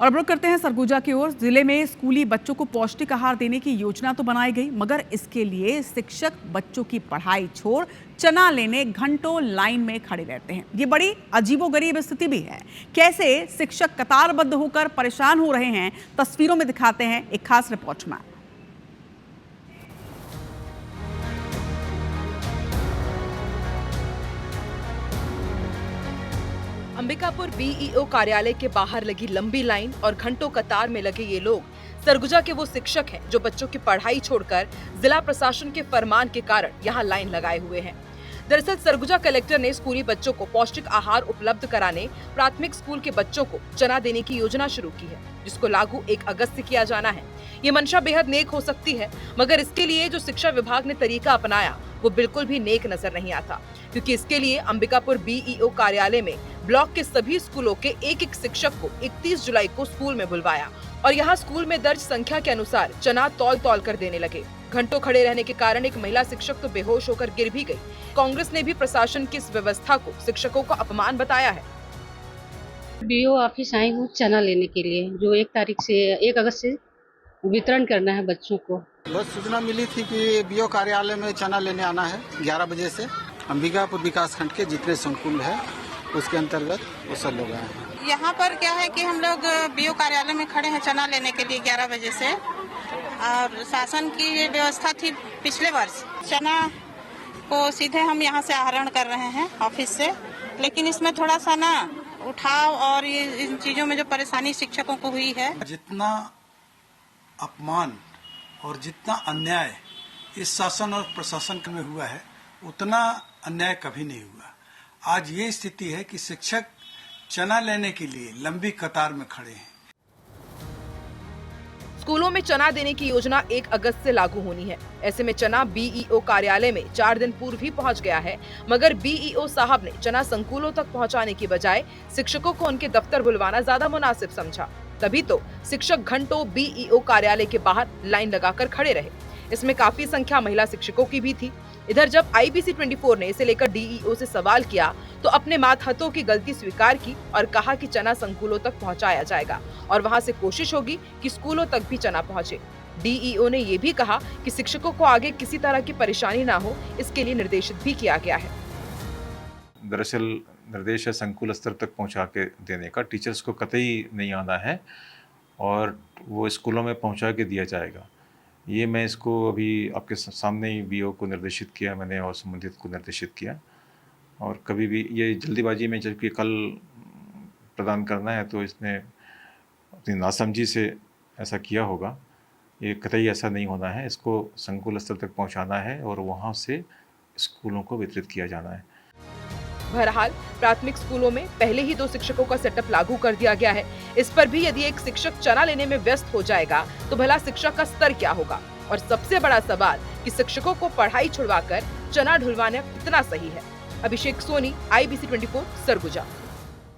और अब रुख करते हैं सरगुजा की ओर। जिले में स्कूली बच्चों को पौष्टिक आहार देने की योजना तो बनाई गई, मगर इसके लिए शिक्षक बच्चों की पढ़ाई छोड़ चना लेने घंटों लाइन में खड़े रहते हैं। ये बड़ी अजीबोगरीब स्थिति भी है। कैसे शिक्षक कतारबद्ध होकर परेशान हो रहे हैं, तस्वीरों में दिखाते हैं एक खास रिपोर्ट में। अंबिकापुर बीईओ कार्यालय के बाहर लगी लंबी लाइन और घंटों कतार में लगे ये लोग सरगुजा के वो शिक्षक हैं जो बच्चों की पढ़ाई छोड़कर जिला प्रशासन के फरमान के कारण यहाँ लाइन लगाए हुए हैं। दरअसल सरगुजा कलेक्टर ने स्कूली बच्चों को पौष्टिक आहार उपलब्ध कराने प्राथमिक स्कूल के बच्चों को चना देने की योजना शुरू की है, जिसको लागू 1 अगस्त से किया जाना है। ये मंशा बेहद नेक हो सकती है, मगर इसके लिए जो शिक्षा विभाग ने तरीका अपनाया वो बिल्कुल भी नेक नजर नहीं आता, क्योंकि इसके लिए अंबिकापुर बीईओ कार्यालय में ब्लॉक के सभी स्कूलों के एक शिक्षक को 31 जुलाई को स्कूल में बुलवाया और यहाँ स्कूल में दर्ज संख्या के अनुसार चना तौल कर देने लगे। घंटों खड़े रहने के कारण एक महिला शिक्षक तो बेहोश होकर गिर भी गई। कांग्रेस ने भी प्रशासन की इस व्यवस्था को शिक्षकों का अपमान बताया है। बीओ ऑफिस आई हूँ चना लेने के लिए, जो 1 अगस्त से वितरण करना है बच्चों को। बस सूचना मिली थी कि बीओ कार्यालय में चना लेने आना है 11 बजे से। अंबिकापुर विकास खंड के जितने संकुल है उसके अंतर्गत वो सब लोग आए हैं। यहाँ पर क्या है कि हम लोग बीओ कार्यालय में खड़े हैं चना लेने के लिए 11 बजे से, और शासन की ये व्यवस्था थी पिछले वर्ष चना को सीधे हम यहाँ से आहरण कर रहे हैं ऑफिस से, लेकिन इसमें थोड़ा सा ना उठाव और ये इन चीजों में जो परेशानी शिक्षकों को हुई है। जितना अपमान और जितना अन्याय इस शासन और प्रशासन में हुआ है उतना अन्याय कभी नहीं हुआ। आज ये स्थिति है कि शिक्षक चना लेने के लिए लंबी कतार में खड़े हैं। स्कूलों में चना देने की योजना 1 अगस्त से लागू होनी है। ऐसे में चना बीईओ कार्यालय में 4 दिन पूर्व ही पहुंच गया है, मगर बीईओ साहब ने चना संकुलों तक पहुंचाने की बजाय शिक्षकों को उनके दफ्तर बुलवाना ज्यादा मुनासिब समझा। तभी तो शिक्षक घंटों बीईओ कार्यालय के बाहर लाइन लगाकर खड़े रहे। इसमें काफी संख्या महिला शिक्षकों की भी थी। इधर जब आईबीसी 24 ने इसे लेकर डीईओ से सवाल किया तो अपने मातहतों की गलती स्वीकार की और कहा कि चना संकुलों तक पहुंचाया जाएगा और वहां से कोशिश होगी कि स्कूलों तक भी चना पहुंचे। डीईओ ने ये भी कहा कि शिक्षकों को आगे किसी तरह की परेशानी ना हो, इसके लिए निर्देशित भी किया गया है। दरअसल निर्देश है संकुल स्तर तक पहुंचा के देने का। टीचर्स को कतई नहीं आना है और वो स्कूलों में पहुंचा के दिया जाएगा। ये मैं इसको अभी आपके सामने ही बीओ को निर्देशित किया मैंने और संबंधित को निर्देशित किया, और कभी भी ये जल्दीबाजी में जबकि कल प्रदान करना है तो इसने अपनी नासमझी से ऐसा किया होगा। ये कतई ऐसा नहीं होना है। इसको संकुल स्तर तक पहुंचाना है और वहाँ से स्कूलों को वितरित किया जाना है। बहरहाल प्राथमिक स्कूलों में पहले ही 2 शिक्षकों का सेटअप लागू कर दिया गया है। इस पर भी यदि एक शिक्षक चना लेने में व्यस्त हो जाएगा तो भला शिक्षा का स्तर क्या होगा? और सबसे बड़ा सवाल कि शिक्षकों को पढ़ाई छुड़वाकर चना ढुलवाना कितना सही है। अभिषेक सोनी, आईबीसी 24, सरगुजा।